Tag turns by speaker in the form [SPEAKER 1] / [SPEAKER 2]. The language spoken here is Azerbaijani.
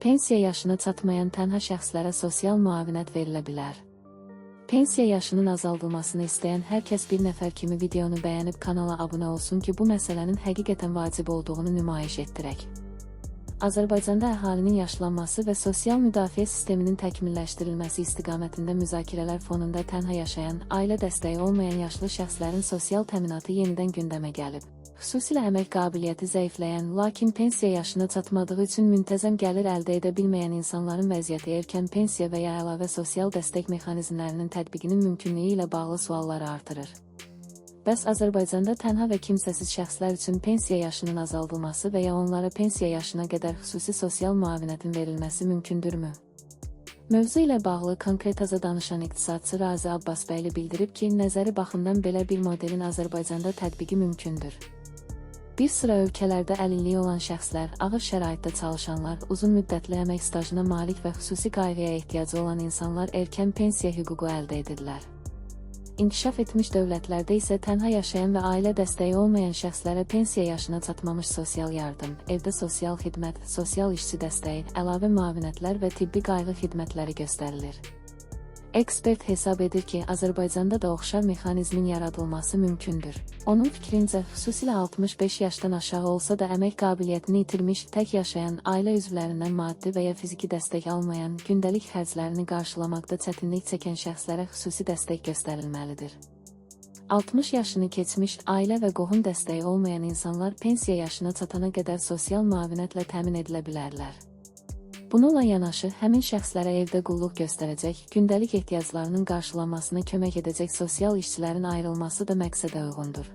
[SPEAKER 1] Pensiya yaşına çatmayan tənha şəxslərə sosial müavinət verilə bilər. Pensiya yaşının azaldılmasını istəyən hər kəs bir nəfər kimi videonu bəyənib kanala abunə olsun ki, bu məsələnin həqiqətən vacib olduğunu nümayiş etdirək. Azərbaycanda əhalinin yaşlanması və sosial müdafiə sisteminin təkmilləşdirilməsi istiqamətində müzakirələr fonunda tənha yaşayan, ailə dəstəyi olmayan yaşlı şəxslərin sosial təminatı yenidən gündəmə gəlib. Xüsusilə əmək qabiliyyəti zəifləyən, lakin pensiya yaşına çatmadığı üçün müntəzəm gəlir əldə edə bilməyən insanların vəziyyəti erkən pensiya və ya əlavə sosial dəstək mexanizmlərinin tətbiqinin mümkünlüyü ilə bağlı sualları artırır. Bəs Azərbaycanda tənha və kimsəsiz şəxslər üçün pensiya yaşının azaldılması və ya onlara pensiya yaşına qədər xüsusi sosial müavinətin verilməsi mümkündürmü? Mövzu ilə bağlı konkretaza danışan iqtisadçı Razi Abbasbəyli bildirib ki, nəzəri baxımdan belə bir modelin Azərbaycanda tətbiqi mümkündür. Bir sıra ölkələrdə əlilliyi olan şəxslər, ağır şəraitdə çalışanlar, uzun müddətli əmək stajına malik və xüsusi qayğıya ehtiyacı olan insanlar erkən pensiya hüququ əldə edirlər. İnkişaf etmiş dövlətlərdə isə tənha yaşayan və ailə dəstəyi olmayan şəxslərə pensiya yaşına çatmamış sosial yardım, evdə sosial xidmət, sosial işçi dəstəyi, əlavə müavinətlər və tibbi qayğı xidmətləri göstərilir. Ekspert hesab edir ki, Azərbaycanda da oxşar mexanizmin yaradılması mümkündür. Onun fikrincə, xüsusilə 65 yaşdan aşağı olsa da əmək qabiliyyətini itirmiş, tək yaşayan, ailə üzvlərindən maddi və ya fiziki dəstək almayan, gündəlik xərclərini qarşılamaqda çətinlik çəkən şəxslərə xüsusi dəstək göstərilməlidir. 60 yaşını keçmiş, ailə və qohum dəstəyi olmayan insanlar pensiya yaşına çatana qədər sosial müavinətlə təmin edilə bilərlər. Bununla yanaşı, həmin şəxslərə evdə qulluq göstərəcək, gündəlik ehtiyaclarının qarşılanmasına kömək edəcək sosial işçilərin ayrılması da məqsədə uyğundur.